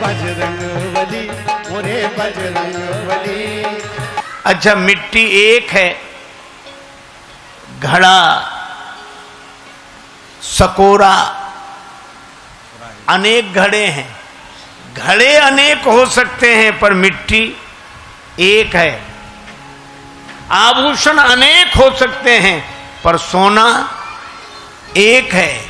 बजरंगबली, मोरे बजरंगबली। अच्छा, मिट्टी एक है, घड़ा, सकोरा, अनेक घड़े हैं। घड़े अनेक हो सकते हैं पर मिट्टी एक है। आभूषण अनेक हो सकते हैं पर सोना एक है।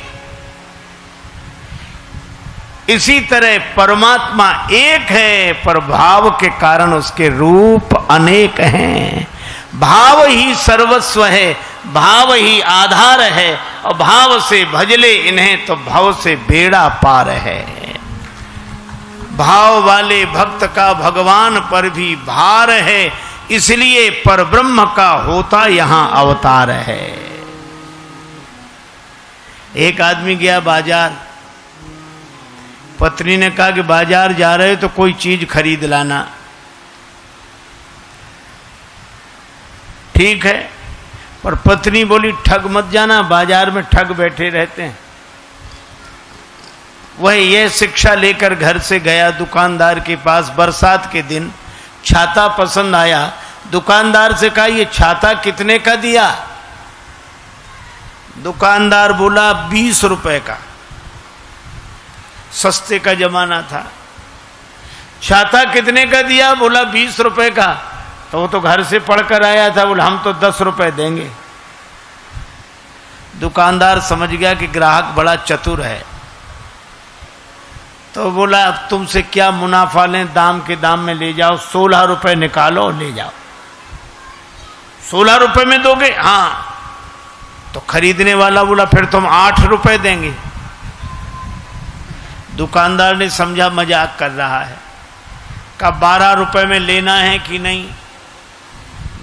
इसी तरह परमात्मा एक है पर भाव के कारण उसके रूप अनेक हैं। भाव ही सर्वस्व है, भाव ही आधार है, और भाव से भजले इन्हें तो भव से बेड़ा पार है। भाव वाले भक्त का भगवान पर भी भार है, इसलिए परब्रह्म का होता यहां अवतार है। एक आदमी गया बाजार, पत्नी ने कहा कि बाजार जा रहे तो कोई चीज खरीद लाना। ठीक है, पर पत्नी बोली ठग मत जाना, बाजार में ठग बैठे रहते हैं। वह यह शिक्षा लेकर घर से गया दुकानदार के पास। बरसात के दिन छाता पसंद आया। दुकानदार से कहा ये छाता कितने का दिया? दुकानदार बोला 20 रुपए का। सस्ते का जमाना था। छाता कितने का दिया? बोला 20 रुपए का। तो वो तो घर से पढ़कर आया था, बोला हम तो 10 रुपए देंगे। दुकानदार समझ गया कि ग्राहक बड़ा चतुर है, तो बोला अब तुमसे क्या मुनाफा लें, दाम के दाम में ले जाओ, 16 रुपए निकालो और ले जाओ। 16 रुपए में दोगे? हाँ। तो खरीदने वाला बोला फिर तुम 8 रुपए देंगे। दुकानदार ने समझा मजाक कर रहा है, कहा 12 रुपए में लेना है कि नहीं?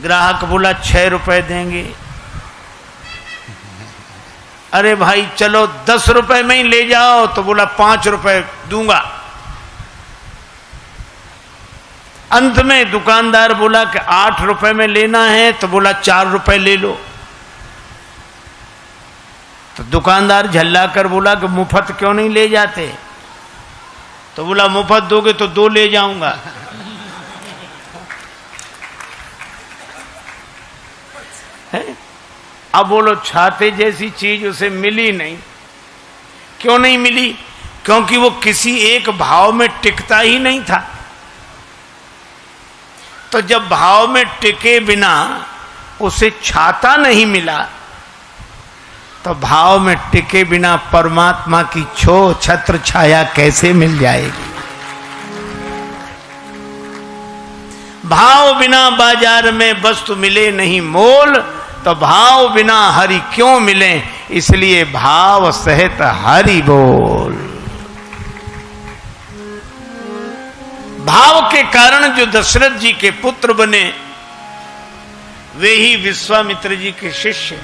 ग्राहक बोला 6 रुपए देंगे। अरे भाई चलो 10 रुपए में ही ले जाओ, तो बोला 5 रुपए दूंगा। अंत में दुकानदार बोला कि 8 रुपए में लेना है, तो बोला 4 रुपए ले लो। तो दुकानदार झल्ला कर बोला कि मुफ्त क्यों नहीं ले जाते? तो बोला मुफ्त दोगे तो 2 ले जाऊंगा। है? अब बोलो छाते जैसी चीज उसे मिली नहीं। क्यों नहीं मिली? क्योंकि वो किसी एक भाव में टिकता ही नहीं था। तो जब भाव में टिके बिना उसे छाता नहीं मिला, तो भाव में टिके बिना परमात्मा की छत्र छाया कैसे मिल जाएगी? भाव बिना बाजार में वस्तु मिले नहीं मोल, तो भाव बिना हरि क्यों मिले? इसलिए भाव सहित हरि बोल। भाव के कारण जो दशरथ जी के पुत्र बने वे ही विश्वामित्र जी के शिष्य।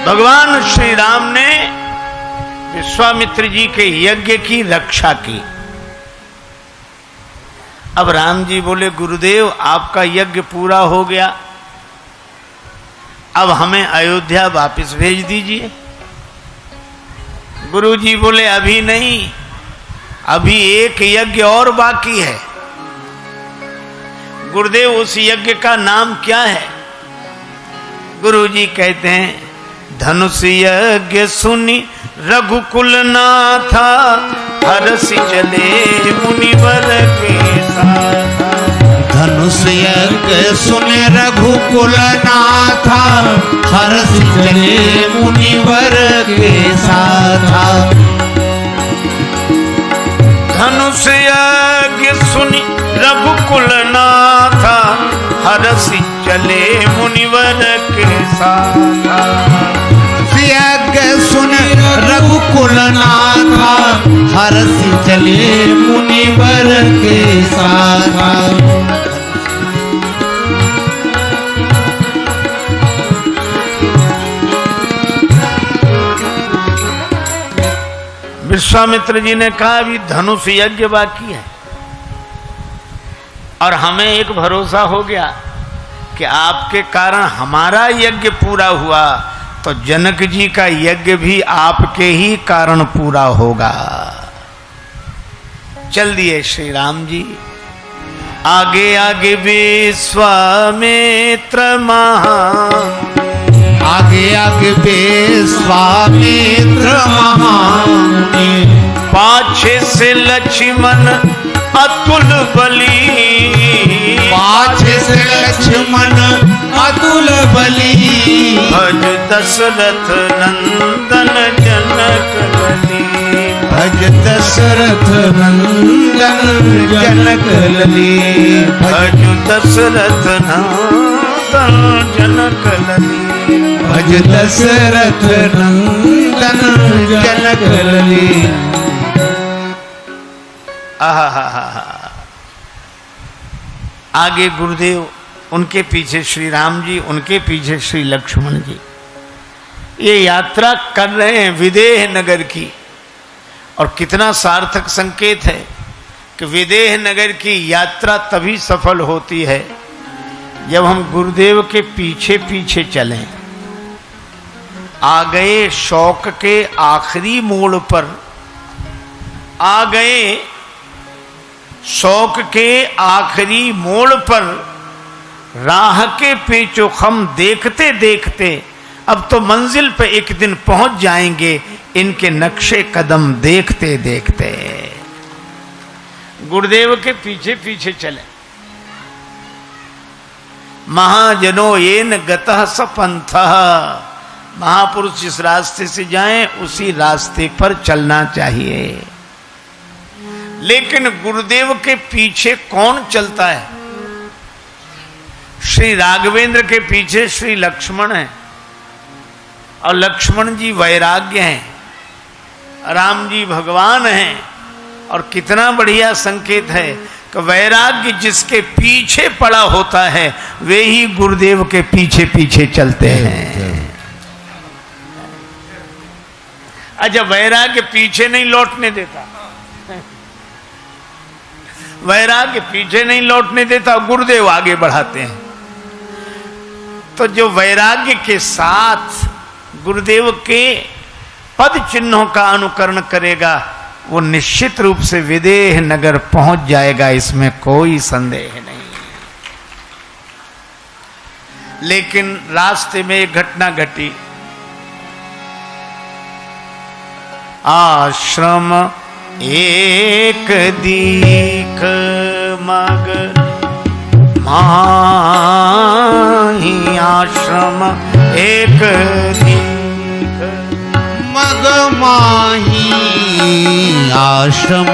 भगवान श्री राम ने विश्वामित्र जी के यज्ञ की रक्षा की। अब राम जी बोले गुरुदेव आपका यज्ञ पूरा हो गया, अब हमें अयोध्या वापस भेज दीजिए। गुरु जी बोले अभी नहीं, अभी एक यज्ञ और बाकी है। गुरुदेव उस यज्ञ का नाम क्या है? गुरु जी कहते हैं धनुष यज्ञ सुनी रघुकुल नाथा, हरसि चले मुनिवर के साथ। धनुष यज्ञ सुने रघुकुल नाथा, हरसि चले मुनिवर के साथ। धनुष यज्ञ सुनी रघुकुल नाथा, हरसि चले मुनिवर के साथ। यज्ञ सुन रघुकुल नाथा, हरसि चले मुनिवर के साथ। विश्वामित्र जी ने कहा अभी धनुष यज्ञ बाकी है, और हमें एक भरोसा हो गया कि आपके कारण हमारा यज्ञ पूरा हुआ, तो जनक जी का यज्ञ भी आपके ही कारण पूरा होगा। चल दिए श्री राम जी। आगे आगे विश्वामित्र महान, आगे आगे विश्वामित्र महामुनि, पाछे से लक्ष्मण अतुल बली, पाछे से लक्ष्मण अतुल बली, भज दशरथ नंदन जनक लली, भज दशरथ नंदन जनक लली, भज दशरथ नंदन जनक लली, भज दशरथ नंदन जनक लली। आगे गुरुदेव, उनके पीछे श्री राम जी, उनके पीछे श्री लक्ष्मण जी, ये यात्रा कर रहे हैं विदेह नगर की। और कितना सार्थक संकेत है कि विदेह नगर की यात्रा तभी सफल होती है जब हम गुरुदेव के पीछे पीछे चलें। आ गए शौक के आखिरी मोड़ पर, आ गए शौक के आखिरी मोड़ पर, राह के पेचोखम देखते देखते अब तो मंजिल पे एक दिन पहुंच जाएंगे, इनके नक्शे कदम देखते देखते। गुरुदेव के पीछे पीछे चले। महाजनो येन गतः स पंथः, महापुरुष जिस रास्ते से जाएं उसी रास्ते पर चलना चाहिए। लेकिन गुरुदेव के पीछे कौन चलता है? श्री राघवेंद्र के पीछे श्री लक्ष्मण है, और लक्ष्मण जी वैराग्य हैं, राम जी भगवान हैं। और कितना बढ़िया संकेत है कि वैराग्य जिसके पीछे पड़ा होता है वे ही गुरुदेव के पीछे पीछे चलते हैं। अच्छा, वैराग्य पीछे नहीं लौटने देता, वैराग्य पीछे नहीं लौटने देता, गुरुदेव आगे बढ़ाते हैं। तो जो वैराग्य के साथ गुरुदेव के पद चिन्हों का अनुकरण करेगा वो निश्चित रूप से विदेह नगर पहुंच जाएगा, इसमें कोई संदेह नहीं। लेकिन रास्ते में एक घटना घटी। आश्रम एक दीख मग माही, आश्रम एक दीख मग माही, आश्रम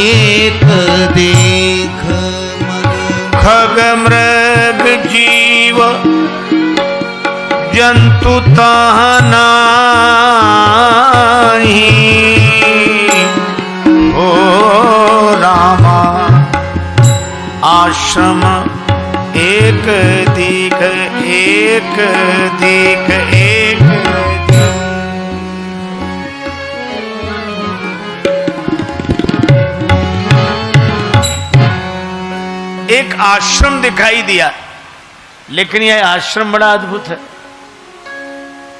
एक देख मग, खग मृग जीव जंतु तहनाही, ओ रामा आश्रम एक दीख, एक दीख, एक एक आश्रम दिखाई दिया। लेकिन यह आश्रम बड़ा अद्भुत है।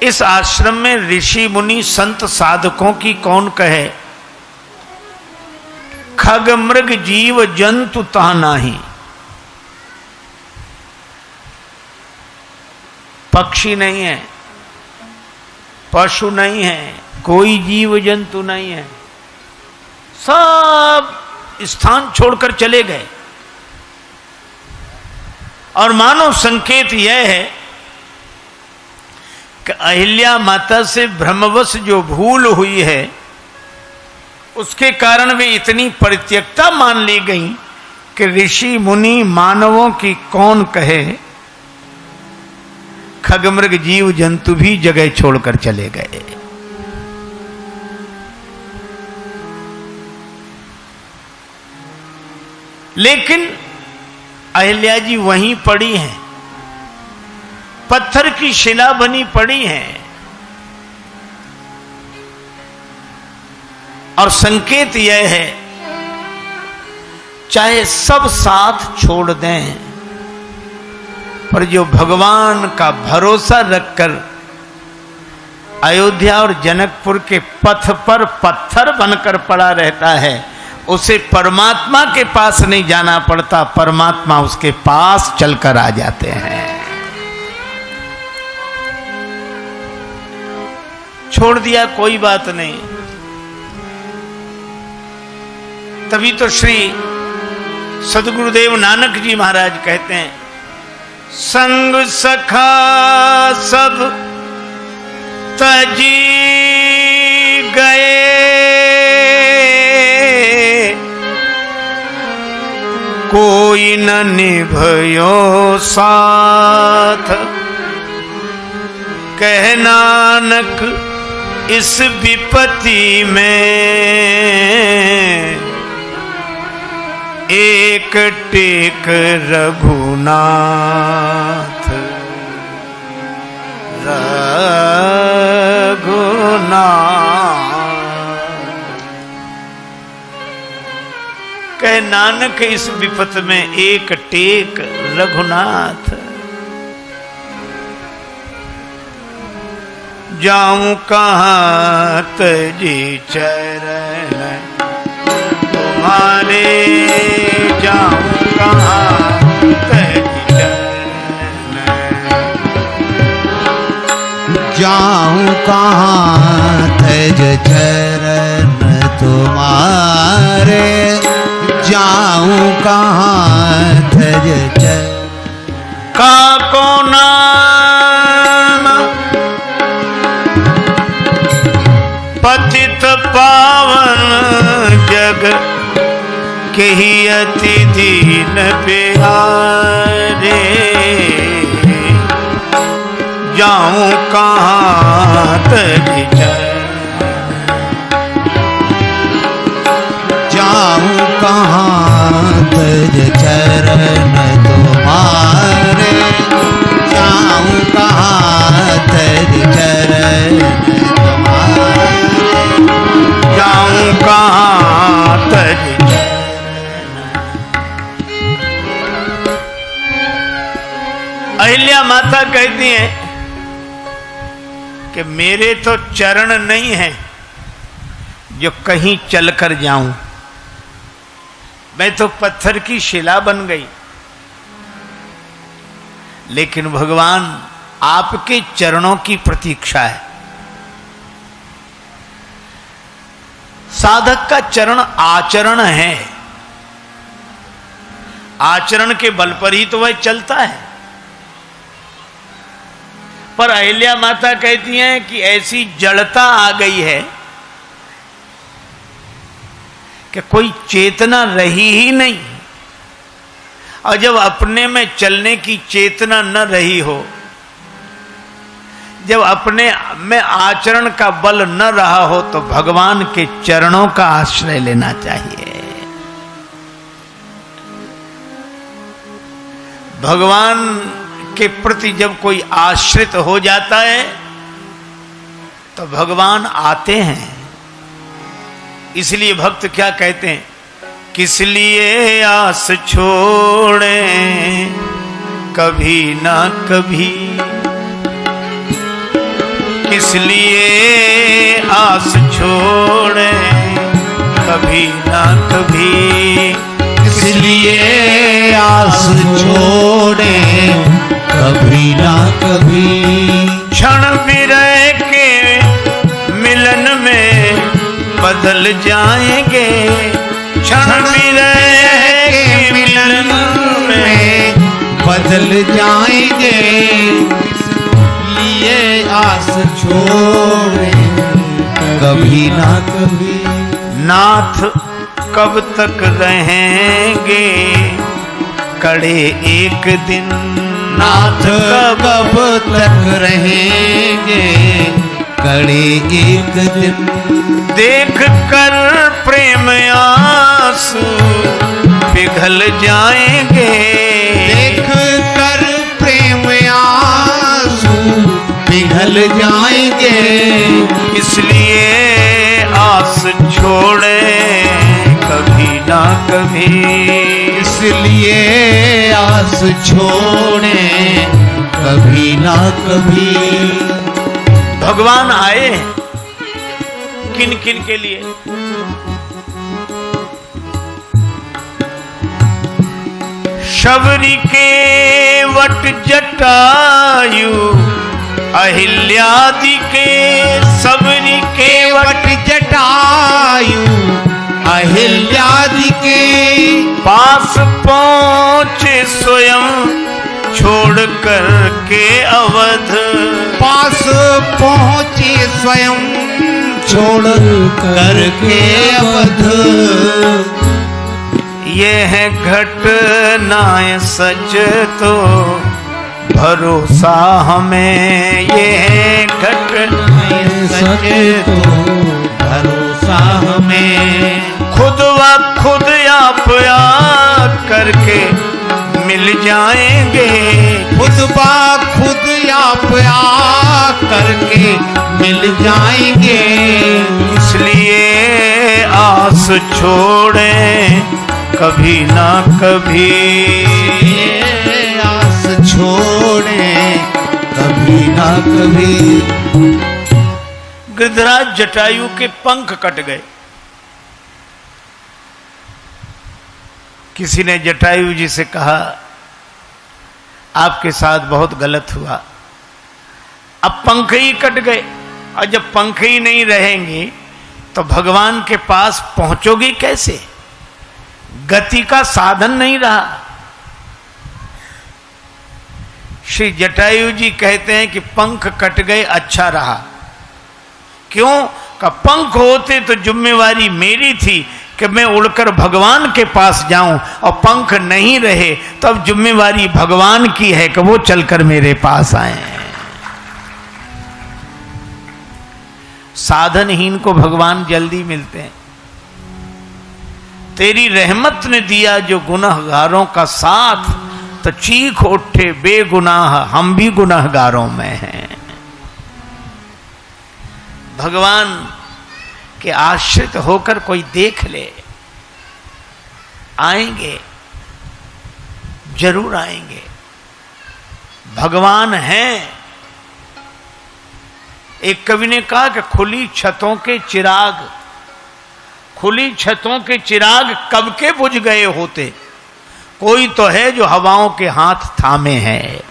इस आश्रम में ऋषि मुनि संत साधकों की कौन कहे। खग मृग जीव जंतु ता नाही, पक्षी नहीं है, पशु नहीं है, कोई जीव जंतु नहीं है, सब स्थान छोड़कर चले गए। और मानो संकेत यह है कि अहिल्या माता से भ्रमवश जो भूल हुई है उसके कारण वे इतनी परित्यक्ता मान ली गई कि ऋषि मुनि मानवों की कौन कहे। खगमृग जीव जंतु भी जगह छोड़कर चले गए। लेकिन अहिल्या जी वहीं पड़ी हैं, पत्थर की शिला बनी पड़ी हैं। और संकेत यह है चाहे सब साथ छोड़ दें पर जो भगवान का भरोसा रखकर अयोध्या और जनकपुर के पथ पर पत्थर बनकर पड़ा रहता है, उसे परमात्मा के पास नहीं जाना पड़ता, परमात्मा उसके पास चलकर आ जाते हैं। छोड़ दिया कोई बात नहीं। तभी तो श्री सदगुरुदेव नानक जी महाराज कहते हैं, संग सखा सब तजी गए, कोई न निभयो साथ, कह नानक इस विपत्ति में एक टेक रघुनाथ, रघुनाथ। कह नानक इस विपत में एक टेक रघुनाथ, जाऊं कहाँ तजी चरण तुम्हारे, जाऊं कहाँ तजी चरण, जाऊं कहाँ तज चरण तुम्हारे, जाऊं कहाँ तज चरण। काको नाम पतित पावन जग, कही अति दीन प्यारे, जाऊं कहाँ तज चरण, जाऊं कहाँ तज चरण तुम्हारे, जाऊं कहाँ तज चरण तुम्हारे, जाऊं कहाँ तज चरण। अहिल्या माता कहती हैं कि मेरे तो चरण नहीं हैं जो कहीं चलकर जाऊं, मैं तो पत्थर की शिला बन गई, लेकिन भगवान आपके चरणों की प्रतीक्षा है। साधक का चरण आचरण है, आचरण के बल पर ही तो वह चलता है। पर अहिल्या माता कहती हैं कि ऐसी जड़ता आ गई है कि कोई चेतना रही ही नहीं, और जब अपने में चलने की चेतना न रही हो, जब अपने में आचरण का बल न रहा हो, तो भगवान के चरणों का आश्रय लेना चाहिए। भगवान के प्रति जब कोई आश्रित हो जाता है तो भगवान आते हैं। इसलिए भक्त क्या कहते हैं, किस लिए आस छोड़े कभी ना कभी, किस लिए आस छोड़े कभी ना कभी, इसलिए आस छोड़े कभी ना कभी, क्षण विरह के मिलन में बदल जाएंगे, क्षण विरह के मिलन में बदल जाएंगे, लिए आस छोड़े कभी ना कभी। नाथ कब तक रहेंगे कड़े एक दिन, नाथ कब तक रहेंगे कड़े एक दिन, देख कर प्रेम आंसू पिघल जाएंगे, देख कर प्रेम आंसू पिघल जाएंगे, इसलिए आस छोड़े कभी ना कभी, इसलिए आस छोड़े कभी ना कभी। भगवान आए किन किन के लिए? शबरी के वट जटायु अहिल्यादि के, सबरी के वट जटायु अहिल्यादि के, पास पहुंचे स्वयं छोड़ कर के अवध, पास पहुंचे स्वयं छोड़ कर के अवध। ये है घटनाएं सच तो भरोसा हमें, ये है घटनाएं सच तो भरोसा हमें। खुद व खुद आप करके मिल जाएंगे, खुद बा खुद आप करके मिल जाएंगे। इसलिए आस छोड़े कभी ना कभी, आस छोड़े कभी ना कभी। गिरिधराज जटायु के पंख कट गए। किसी ने जटायु जी से कहा आपके साथ बहुत गलत हुआ, अब पंख ही कट गए, और जब पंख ही नहीं रहेंगे तो भगवान के पास पहुंचोगे कैसे? गति का साधन नहीं रहा। श्री जटायु जी कहते हैं कि पंख कट गए अच्छा रहा। क्यों? का पंख होते तो जिम्मेवारी मेरी थी कि मैं उड़कर भगवान के पास जाऊं, और पंख नहीं रहे तो अब जिम्मेवारी भगवान की है कि वो चलकर मेरे पास आए। साधनहीन को भगवान जल्दी मिलते हैं। तेरी रहमत ने दिया जो गुनहगारों का साथ, तो चीख उठे बेगुनाह हम भी गुनहगारों में हैं। भगवान के आश्रित होकर कोई देख ले, आएंगे, जरूर आएंगे। भगवान हैं। एक कवि ने कहा कि खुली छतों के चिराग, खुली छतों के चिराग कब के बुझ गए होते, कोई तो है जो हवाओं के हाथ थामे है।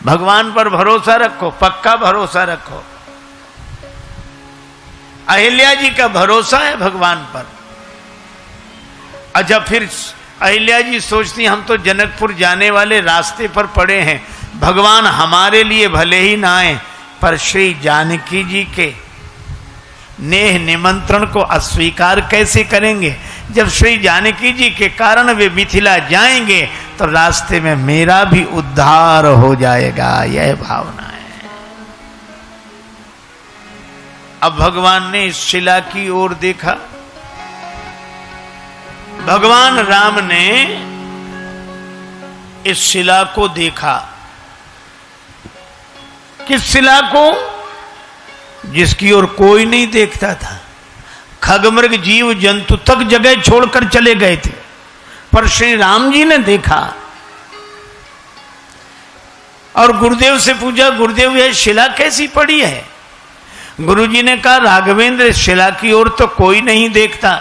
भगवान पर भरोसा रखो, पक्का भरोसा रखो। अहिल्या जी का भरोसा है भगवान पर। अच्छा, फिर अहिल्या जी सोचती हम तो जनकपुर जाने वाले रास्ते पर पड़े हैं, भगवान हमारे लिए भले ही ना आए पर श्री जानकी जी के नेह निमंत्रण को अस्वीकार कैसे करेंगे? जब श्री जानकी जी के कारण वे मिथिला जाएंगे तो रास्ते में मेरा भी उद्धार हो जाएगा, यह भावना है। अब भगवान ने इस शिला की ओर देखा। भगवान राम ने इस शिला को देखा। किस शिला को? जिसकी ओर कोई नहीं देखता था। खगमृग जीव जंतु तक जगह छोड़कर चले गए थे, पर श्री राम जी ने देखा और गुरुदेव से पूछा, गुरुदेव यह शिला कैसी पड़ी है? गुरुजी ने कहा, राघवेंद्र शिला की ओर तो कोई नहीं देखता,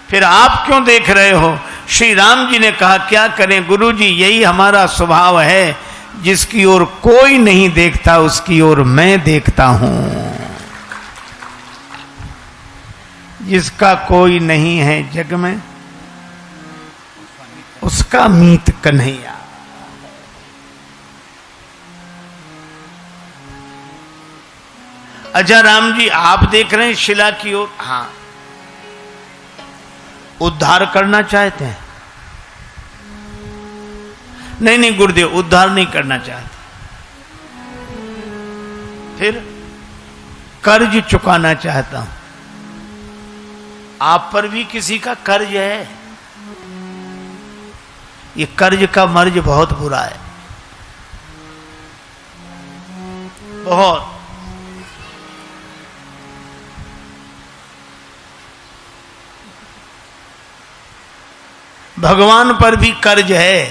फिर आप क्यों देख रहे हो? श्री राम जी ने कहा, क्या करें गुरुजी, यही हमारा स्वभाव है, जिसकी ओर कोई नहीं देखता उसकी ओर मैं देखता हूं। जिसका कोई नहीं है जग में उसका मीत कन्हैया। अच्छा राम जी, आप देख रहे हैं शिला की ओर? हाँ। उद्धार करना चाहते हैं? नहीं नहीं गुरुदेव, उद्धार नहीं करना चाहते। फिर कर्ज चुकाना चाहता हूं। आप पर भी किसी का कर्ज है। ये कर्ज का मर्ज बहुत बुरा है, बहुत। भगवान पर भी कर्ज है,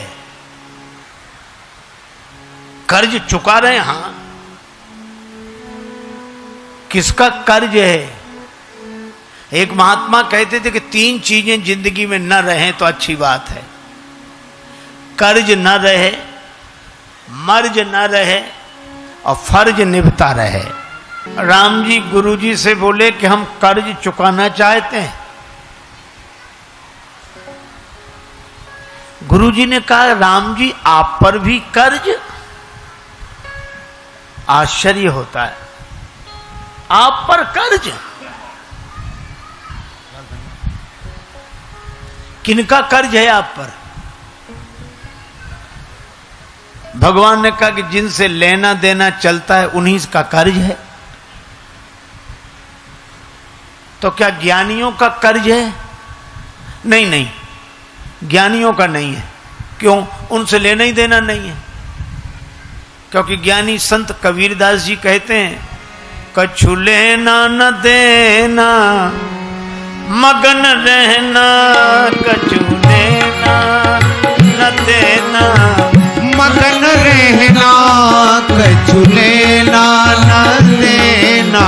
कर्ज चुका रहे हैं। हाँ, किसका कर्ज है? एक महात्मा कहते थे कि 3 चीजें जिंदगी में न रहें तो अच्छी बात है। कर्ज न रहे, मर्ज न रहे और फर्ज निभता रहे। राम जी गुरु जी से बोले कि हम कर्ज चुकाना चाहते हैं। गुरु जी ने कहा, राम जी आप पर भी कर्ज? आश्चर्य होता है, आप पर कर्ज? किनका कर्ज है आप पर? भगवान ने कहा कि जिनसे लेना देना चलता है उन्हीं का कर्ज है। तो क्या ज्ञानियों का कर्ज है? नहीं नहीं, ज्ञानियों का नहीं है। क्यों? उनसे लेना ही देना नहीं है। क्योंकि ज्ञानी संत कबीरदास जी कहते हैं, कछु लेना न देना मगन रहना, कछु लेना न देना मगन रहना, कछु लेना न देना,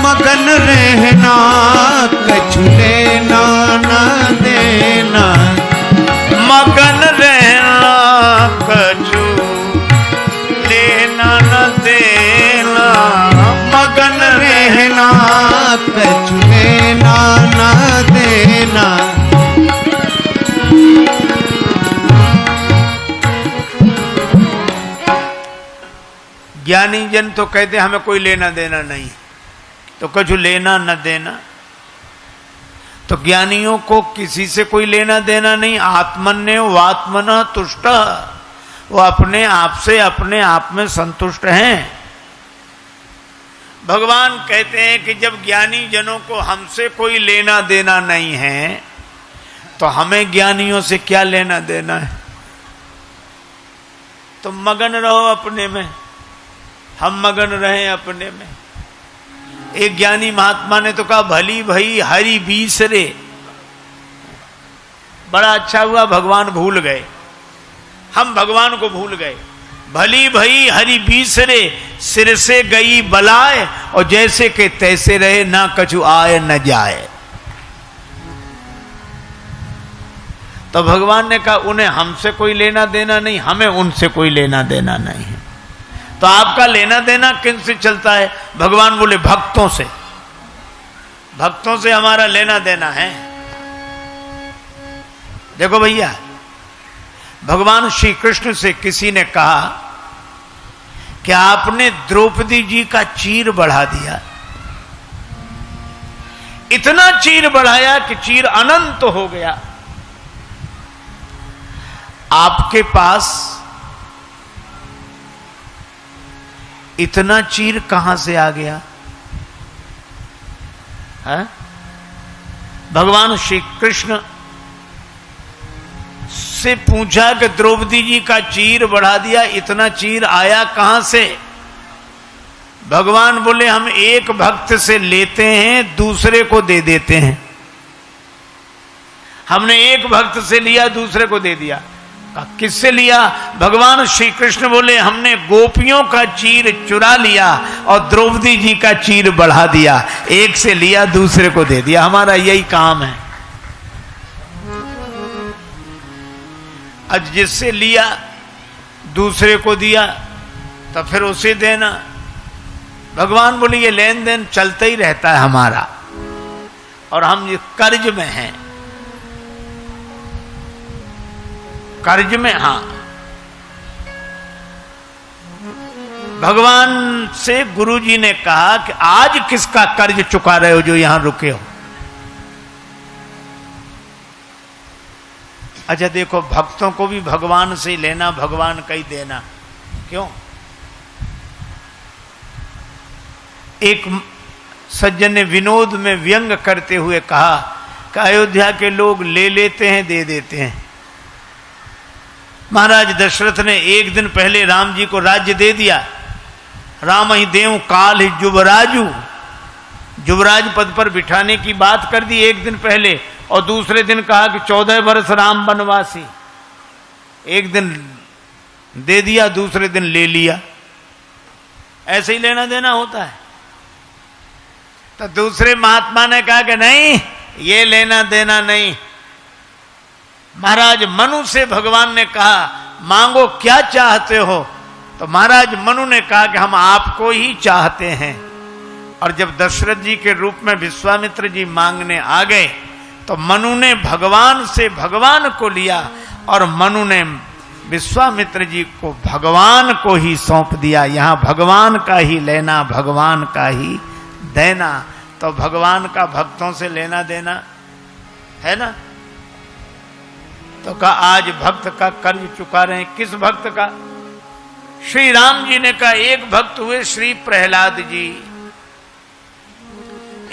मगन रहना, कछु लेना न देना, मगन रहना, कछु लेना न देना, मगन रहना, कछु लेना न देना। ज्ञानी जन तो कहते हमें कोई लेना देना नहीं, तो कछु लेना न देना। तो ज्ञानियों को किसी से कोई लेना देना नहीं। आत्मन्य वात्मन तुष्ट, वो अपने आप से अपने आप में संतुष्ट हैं। भगवान कहते हैं कि जब ज्ञानी जनों को हमसे कोई लेना देना नहीं है तो हमें ज्ञानियों से क्या लेना देना है? तो मगन रहो अपने में, हम मगन रहें अपने में। एक ज्ञानी महात्मा ने तो कहा, भली भई हरि बीसरे। बड़ा अच्छा हुआ भगवान भूल गए, हम भगवान को भूल गए। भली भई हरि बीसरे, सिर से गई बलाए और जैसे के तैसे रहे, ना कछु आए न जाए। तो भगवान ने कहा उन्हें हमसे कोई लेना देना नहीं, हमें उनसे कोई लेना देना नहीं है। तो आपका लेना देना किन से चलता है? भगवान बोले भक्तों से। भक्तों से हमारा लेना देना है। देखो भैया, भगवान श्री कृष्ण से किसी ने कहा कि आपने द्रौपदी जी का चीर बढ़ा दिया। इतना चीर बढ़ाया कि चीर अनंत हो गया। आपके पास इतना चीर कहां से आ गया है? भगवान श्री कृष्ण से पूछा कि द्रौपदी जी का चीर बढ़ा दिया, इतना चीर आया कहां से? भगवान बोले हम एक भक्त से लेते हैं, दूसरे को दे देते हैं। हमने एक भक्त से लिया, दूसरे को दे दिया। किससे लिया? भगवान श्री कृष्ण बोले हमने गोपियों का चीर चुरा लिया और द्रौपदी जी का चीर बढ़ा दिया। एक से लिया, दूसरे को दे दिया। हमारा यही काम है। आज जिससे लिया दूसरे को दिया तो फिर उसे देना। भगवान बोले ये लेन देन चलता ही रहता है हमारा, और हम ये कर्ज में हैं। कर्ज में, हां। भगवान से गुरु जी ने कहा कि आज किसका कर्ज चुका रहे हो जो यहां रुके हो? अच्छा देखो, भक्तों को भी भगवान से लेना, भगवान का ही देना। क्यों? एक सज्जन ने विनोद में व्यंग करते हुए कहा कि अयोध्या के लोग ले लेते हैं, दे देते हैं। महाराज दशरथ ने एक दिन पहले राम जी को राज्य दे दिया। राम ही देव काल ही जुबराजू, जुबराज पद पर बिठाने की बात कर दी एक दिन पहले, और दूसरे दिन कहा कि 14 वर्ष राम वनवासी। एक दिन दे दिया, दूसरे दिन ले लिया। ऐसे ही लेना देना होता है। तो दूसरे महात्मा ने कहा कि नहीं, ये लेना देना नहीं। महाराज मनु से भगवान ने कहा मांगो क्या चाहते हो। तो महाराज मनु ने कहा कि हम आपको ही चाहते हैं। और जब दशरथ जी के रूप में विश्वामित्र जी मांगने आ गए तो मनु ने भगवान से भगवान को लिया और मनु ने विश्वामित्र जी को भगवान को ही सौंप दिया। यहां भगवान का ही लेना, भगवान का ही देना। तो भगवान का भक्तों से लेना देना है ना। तो कहा आज भक्त का कर्ज चुका रहे हैं। किस भक्त का? श्री राम जी ने कहा एक भक्त हुए श्री प्रहलाद जी,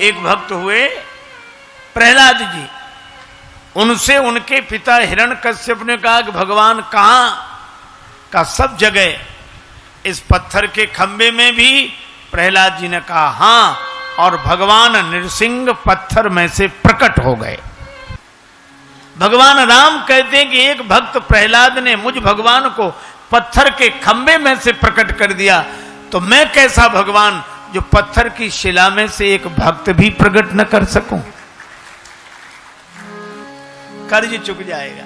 एक भक्त हुए प्रहलाद जी। उनसे उनके पिता हिरण्यकश्यप ने कहा कि भगवान कहां? का सब जगह। इस पत्थर के खंबे में भी? प्रहलाद जी ने कहा हां। और भगवान नृसिंह पत्थर में से प्रकट हो गए। भगवान राम कहते हैं कि एक भक्त प्रहलाद ने मुझ भगवान को पत्थर के खंबे में से प्रकट कर दिया, तो मैं कैसा भगवान जो पत्थर की शिला में से एक भक्त भी प्रकट न कर सकूं? कर्ज चुक जाएगा।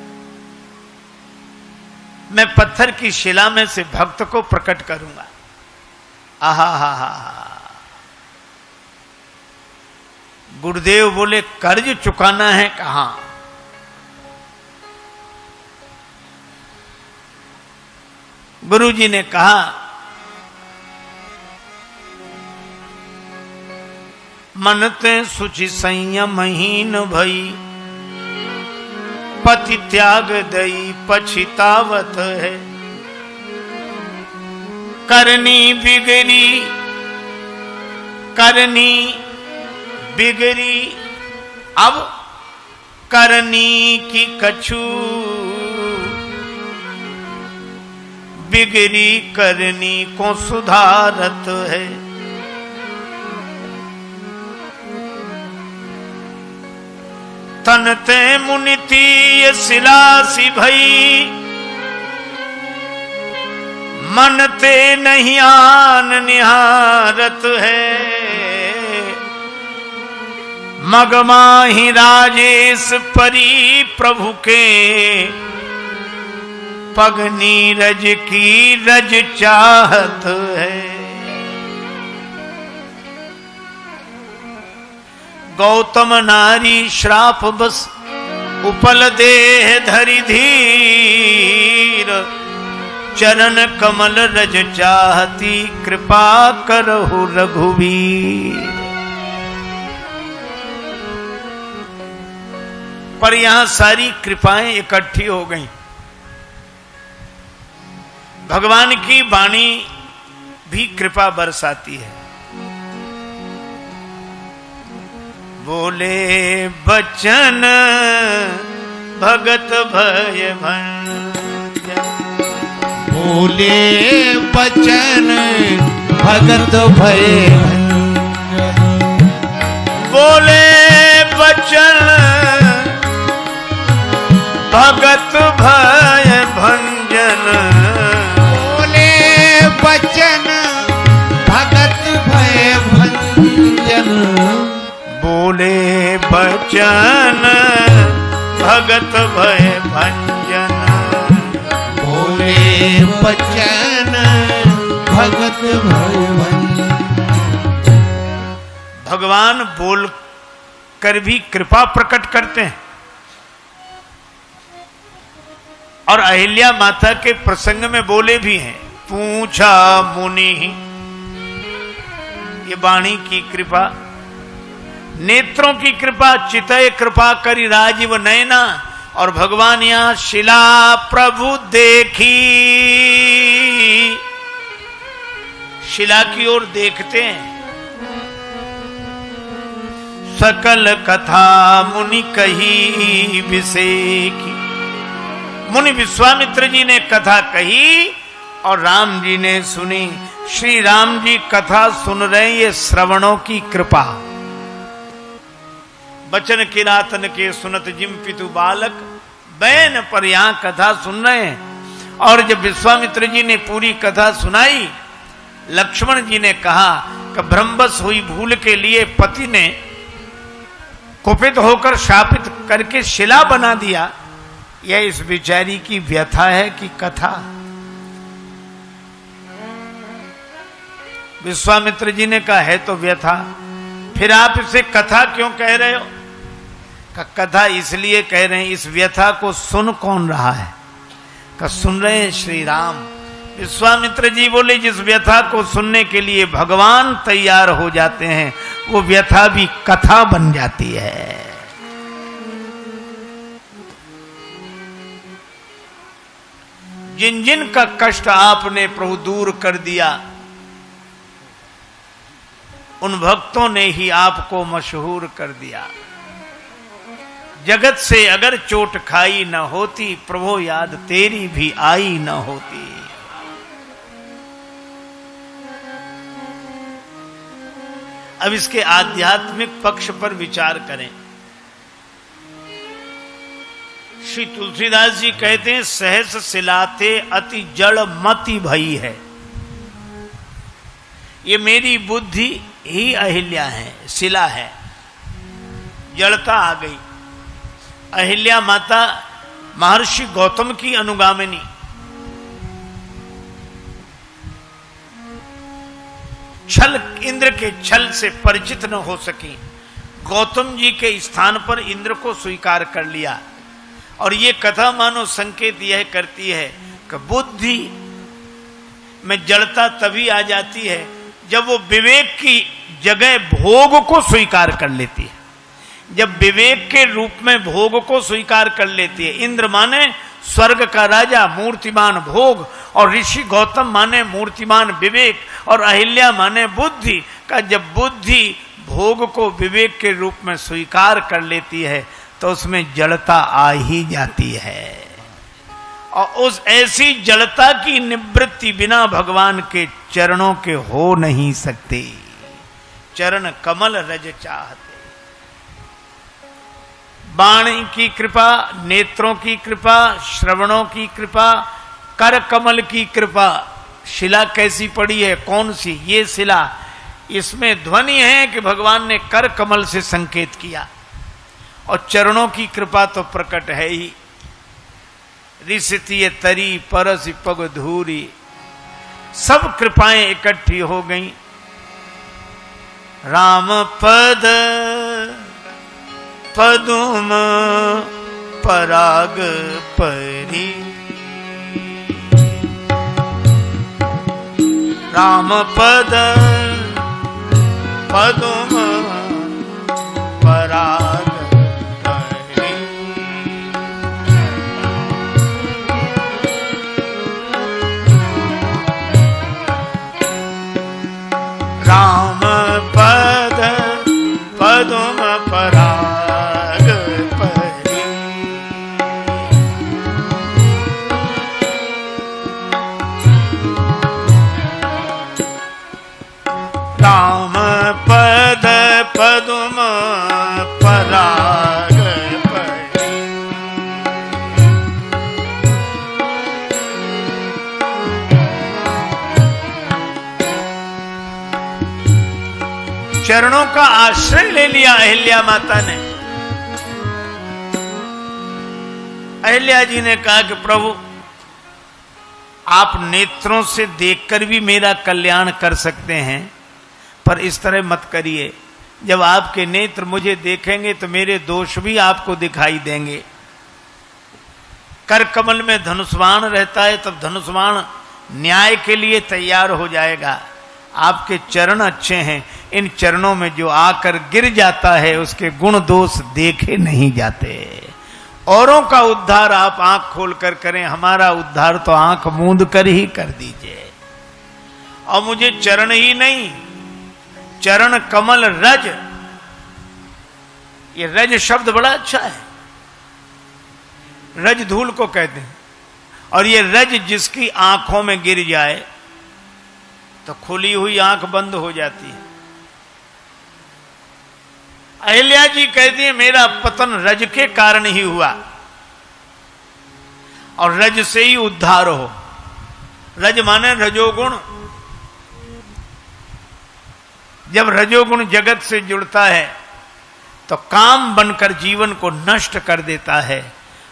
मैं पत्थर की शिला में से भक्त को प्रकट करूंगा। आहा हा हा हा। गुरुदेव बोले कर्ज चुकाना है कहां? गुरुजी ने कहा मन ते सुचि संयमहीन भई, पति त्याग दई पछितावत है। करनी बिगड़ी, करनी बिगड़ी, अब करनी की कछु बिगड़ी करनी को सुधारत है। तनते मुनिति ये सिलासी भई, मनते नहीं आन निहारत है। मगमाही राजेश परी प्रभु के, पग नीरज की रज चाहत है। गौतम नारी श्राप बस उपल देह धरि धीर, चरण कमल रज चाहती कृपा करहु रघुवीर। पर यहां सारी कृपाएं इकट्ठी हो गईं। भगवान की वाणी भी कृपा बरसाती है। बोले बचन भगत भय भंजन, बोले बचन भगत भय भंजन, बोले बचन भगत भय भंजन, बोले बचन भगत भय भंजन, बोले बचन भगत भय भंजन, बोले बचन भगत भय भंजन। भगवान बोल कर भी कृपा प्रकट करते हैं। और अहिल्या माता के प्रसंग में बोले भी हैं, पूछा मुनि, ये वाणी की कृपा, नेत्रों की कृपा, चितय कृपा करी राजीव नयना। और भगवान यहां शिला प्रभु देखी, शिला की ओर देखते हैं। सकल कथा मुनि कही विसेखी, मुनि विश्वामित्र जी ने कथा कही और राम जी ने सुनी। श्री राम जी कथा सुन रहे, ये श्रवणों की कृपा। बचन किरातन के सुनत जिम पितु बालक, बैन पर यहां कथा सुन रहे हैं। और जब विश्वामित्र जी ने पूरी कथा सुनाई, लक्ष्मण जी ने कहा कि भ्रमवश हुई भूल के लिए पति ने कुपित होकर शापित करके शिला बना दिया। यह इस बेचारी की व्यथा है कि कथा? विश्वामित्र जी ने कहा है तो व्यथा, फिर आप इसे कथा क्यों कह रहे हो? कथा इसलिए कह रहे हैं, इस व्यथा को सुन कौन रहा है? सुन रहे हैं श्री राम। विश्वामित्र जी बोले, जिस व्यथा को सुनने के लिए भगवान तैयार हो जाते हैं वो व्यथा भी कथा बन जाती है। जिन जिन का कष्ट आपने प्रभु दूर कर दिया, उन भक्तों ने ही आपको मशहूर कर दिया। जगत से अगर चोट खाई न होती, प्रभु याद तेरी भी आई न होती। अब इसके आध्यात्मिक पक्ष पर विचार करें। श्री तुलसीदास जी कहते हैं, सहस सिलाते अति जड़ मति भई है। ये मेरी बुद्धि ही अहिल्या है, शिला है, जड़ता आ गई। अहिल्या माता महर्षि गौतम की अनुगामिनी, छल इंद्र के छल से परिचित न हो सकी, गौतम जी के स्थान पर इंद्र को स्वीकार कर लिया। और ये कथा मानो संकेत यह करती है कि बुद्धि में जड़ता तभी आ जाती है जब वो विवेक की जगह भोग को स्वीकार कर लेती है। जब विवेक के रूप में भोग को स्वीकार कर लेती है। इंद्र माने स्वर्ग का राजा, मूर्तिमान भोग, और ऋषि गौतम माने मूर्तिमान विवेक, और अहिल्या माने बुद्धि का। जब बुद्धि भोग को विवेक के रूप में स्वीकार कर लेती है तो उसमें जड़ता आ ही जाती है। और उस ऐसी जड़ता की निवृत्ति बिना भगवान के चरणों के हो नहीं सकती। चरण कमल रज चाहते। वाणी की कृपा, नेत्रों की कृपा, श्रवणों की कृपा, कर कमल की कृपा। शिला कैसी पड़ी है? कौन सी? ये शिला। इसमें ध्वनि है कि भगवान ने कर कमल से संकेत किया, और चरणों की कृपा तो प्रकट है ही। रिसितिय तरी परस पग धूरी, सब कृपाएं इकट्ठी हो गई। राम पद पदुम पराग परी, राम पद पदुम पराग परी। राम पद पदुम पराग परी, राम पद पदुम पराग परी। चरणों का आश्रय ले लिया अहिल्या माता ने। अहिल्या जी ने कहा कि प्रभु, आप नेत्रों से देखकर भी मेरा कल्याण कर सकते हैं, पर इस तरह मत करिए। जब आपके नेत्र मुझे देखेंगे तो मेरे दोष भी आपको दिखाई देंगे। कर कमल में धनुष्वाण रहता है, तब धनुष्वाण न्याय के लिए तैयार हो जाएगा। आपके चरण अच्छे हैं, इन चरणों में जो आकर गिर जाता है उसके गुण दोष देखे नहीं जाते। औरों का उद्धार आप आंख खोलकर करें, हमारा उद्धार तो आंख मूंद कर ही कर दीजिए। और मुझे चरण ही नहीं, चरण कमल रज, ये रज शब्द बड़ा अच्छा है। रज धूल को कहते हैं, और ये रज जिसकी आंखों में गिर जाए तो खुली हुई आंख बंद हो जाती है। अहिल्या जी कहती है, मेरा पतन रज के कारण ही हुआ, और रज से ही उद्धार हो। रज माने रजोगुण। जब रजोगुण जगत से जुड़ता है तो काम बनकर जीवन को नष्ट कर देता है,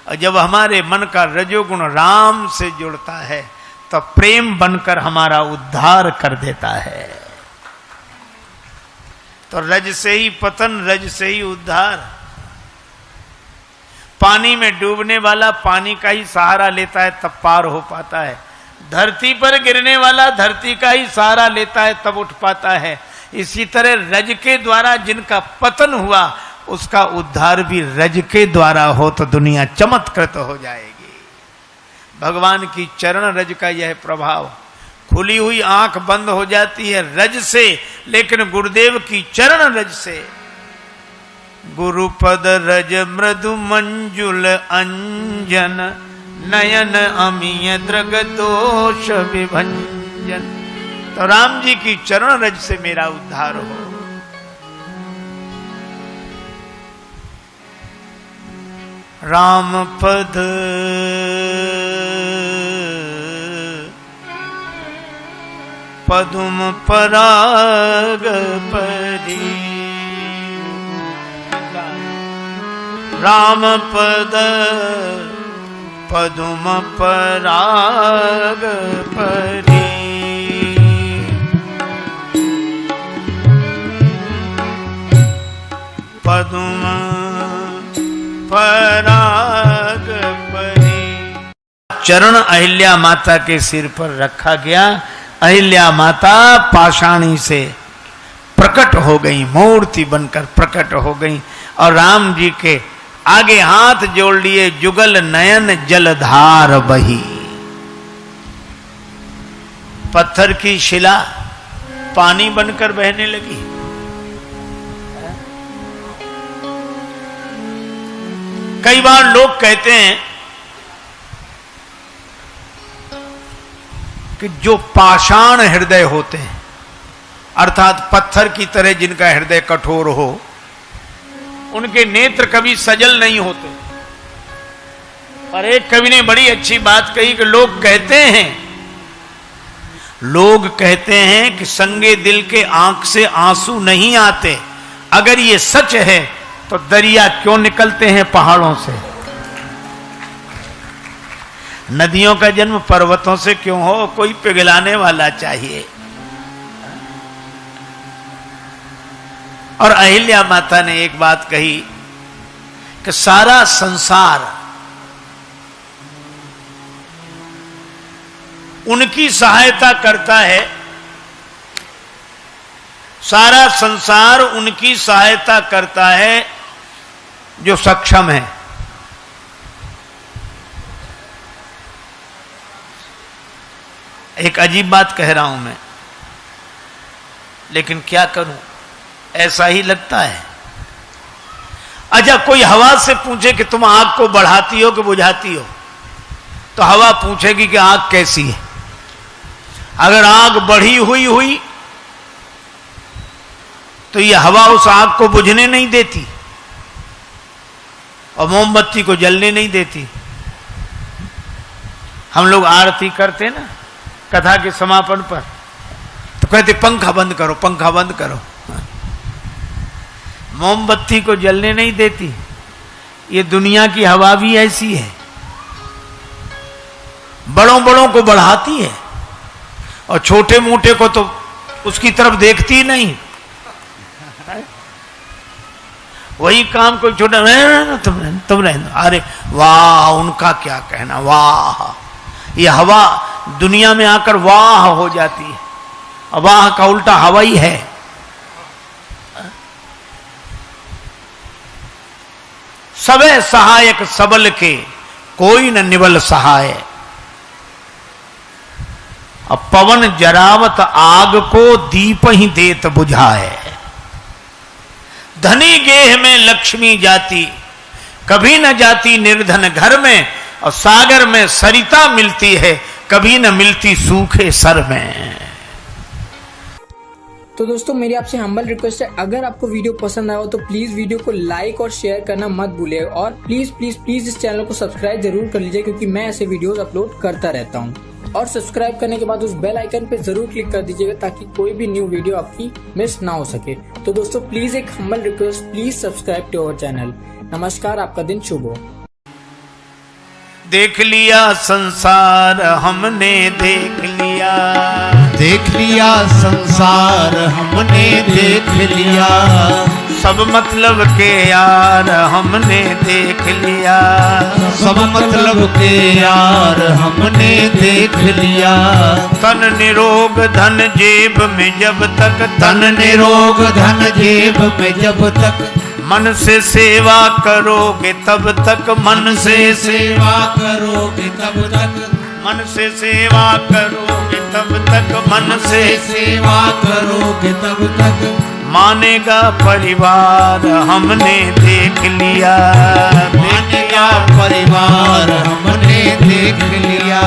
और जब हमारे मन का रजोगुण राम से जुड़ता है तो प्रेम बनकर हमारा उद्धार कर देता है। तो रज से ही पतन, रज से ही उद्धार। पानी में डूबने वाला पानी का ही सहारा लेता है तब पार हो पाता है, धरती पर गिरने वाला धरती का ही सहारा लेता है तब उठ पाता है। इसी तरह रज के द्वारा जिनका पतन हुआ उसका उद्धार भी रज के द्वारा हो तो दुनिया चमत्कृत हो जाएगी। भगवान की चरण रज का यह प्रभाव, खुली हुई आंख बंद हो जाती है रज से, लेकिन गुरुदेव की चरण रज से। गुरुपद रज मृदु मंजुल अंजन, नयन अमीय द्रग दोष विभंजन। तो राम जी की चरण रज से मेरा उद्धार हो। राम पद पदुम पराग परी, राम पद पदुम पराग परी। पदुम पराग परी। चरण अहिल्या माता के सिर पर रखा गया। अहिल्या माता पाषाणी से प्रकट हो गई, मूर्ति बनकर प्रकट हो गई, और राम जी के आगे हाथ जोड़ लिए। जुगल नयन जलधार बही। पत्थर की शिला पानी बनकर बहने लगी। कई बार लोग कहते हैं कि जो पाषाण हृदय होते हैं, अर्थात पत्थर की तरह जिनका हृदय कठोर हो, उनके नेत्र कभी सजल नहीं होते। और एक कवि ने बड़ी अच्छी बात कही कि लोग कहते हैं कि संगे दिल के आंख से आंसू नहीं आते। अगर ये सच है तो दरिया क्यों निकलते हैं पहाड़ों से? नदियों का जन्म पर्वतों से क्यों हो? कोई पिघलाने वाला चाहिए। और अहिल्या माता ने एक बात कही कि सारा संसार उनकी सहायता करता है, सारा संसार उनकी सहायता करता है जो सक्षम है। एक अजीब बात कह रहा हूं मैं, लेकिन क्या करूं, ऐसा ही लगता है। अच्छा, कोई हवा से पूछे कि तुम आग को बढ़ाती हो कि बुझाती हो, तो हवा पूछेगी कि आग कैसी है। अगर आग बढ़ी हुई तो यह हवा उस आग को बुझने नहीं देती और मोमबत्ती को जलने नहीं देती। हम लोग आरती करते ना कथा के समापन पर, तो कहते पंखा बंद करो, पंखा बंद करो। मोमबत्ती को जलने नहीं देती। ये दुनिया की हवा भी ऐसी है, बड़ों बड़ों को बढ़ाती है और छोटे मोटे को तो उसकी तरफ देखती नहीं। वही काम कोई छोटा, तुम रहने दो, अरे वाह उनका क्या कहना, वाह। ये हवा दुनिया में आकर वाह हो जाती है, वाह का उल्टा हवा ही है। सबे सहायक सबल के, कोई न निबल सहाय। अब पवन जरावत आग को, दीप ही देत बुझाए। धनी गेह में लक्ष्मी जाती, कभी न जाती निर्धन घर में। और सागर में सरिता मिलती है, कभी न मिलती सूखे सर में। तो दोस्तों मेरी आपसे हम्बल रिक्वेस्ट है, अगर आपको वीडियो पसंद आया हो तो प्लीज वीडियो को लाइक और शेयर करना मत भूलिएगा। और प्लीज प्लीज प्लीज इस चैनल को सब्सक्राइब जरूर कर लीजिए, क्योंकि मैं ऐसे वीडियोस अपलोड करता रहता हूँ। और सब्सक्राइब करने के बाद उस बेल आइकन पे जरूर क्लिक कर दीजिएगा ताकि कोई भी न्यू वीडियो आपकी मिस ना हो सके। तो दोस्तों प्लीज एक humble request, please subscribe to our channel. नमस्कार, आपका दिन शुभ हो। देख लिया संसार हमने देख लिया, देख लिया संसार हमने देख लिया, सब मतलब के यार हमने देख लिया, सब मतलब के यार हमने देख लिया। तन निरोग धन जेब में जब तक, तन निरोग धन जेब में जब तक, मन से सेवा करोगे तब तक, मन से सेवा करोगे तब तक, मन से सेवा करोगे तब तक, मन से सेवा करोगे तब तक, मानेगा परिवार हमने देख लिया, मानेगा परिवार हमने देख लिया।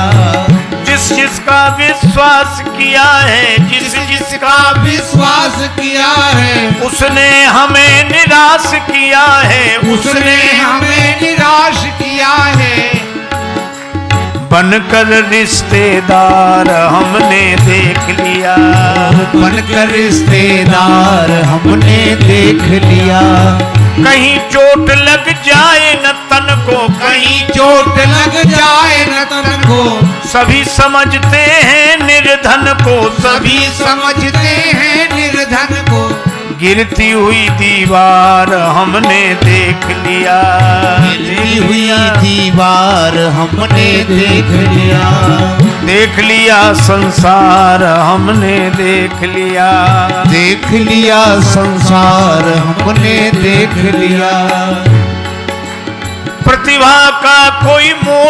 जिस जिसका विश्वास किया है, जिस जिसका विश्वास किया है, उसने हमें निराश किया है, उसने हमें निराश किया है। बनकर रिश्तेदार हमने देख लिया, बनकर रिश्तेदार हमने देख लिया। कहीं चोट लग जाए न तन को, कहीं चोट लग जाए न तन को, सभी समझते हैं निर्धन को, सभी समझते हैं निर्धन को। गिरती हुई दीवार हमने देख लिया, गिरती हुई दीवार हमने देख लिया। देख लिया संसार हमने देख लिया, देख लिया संसार हमने देख लिया। प्रतिभा का कोई मोल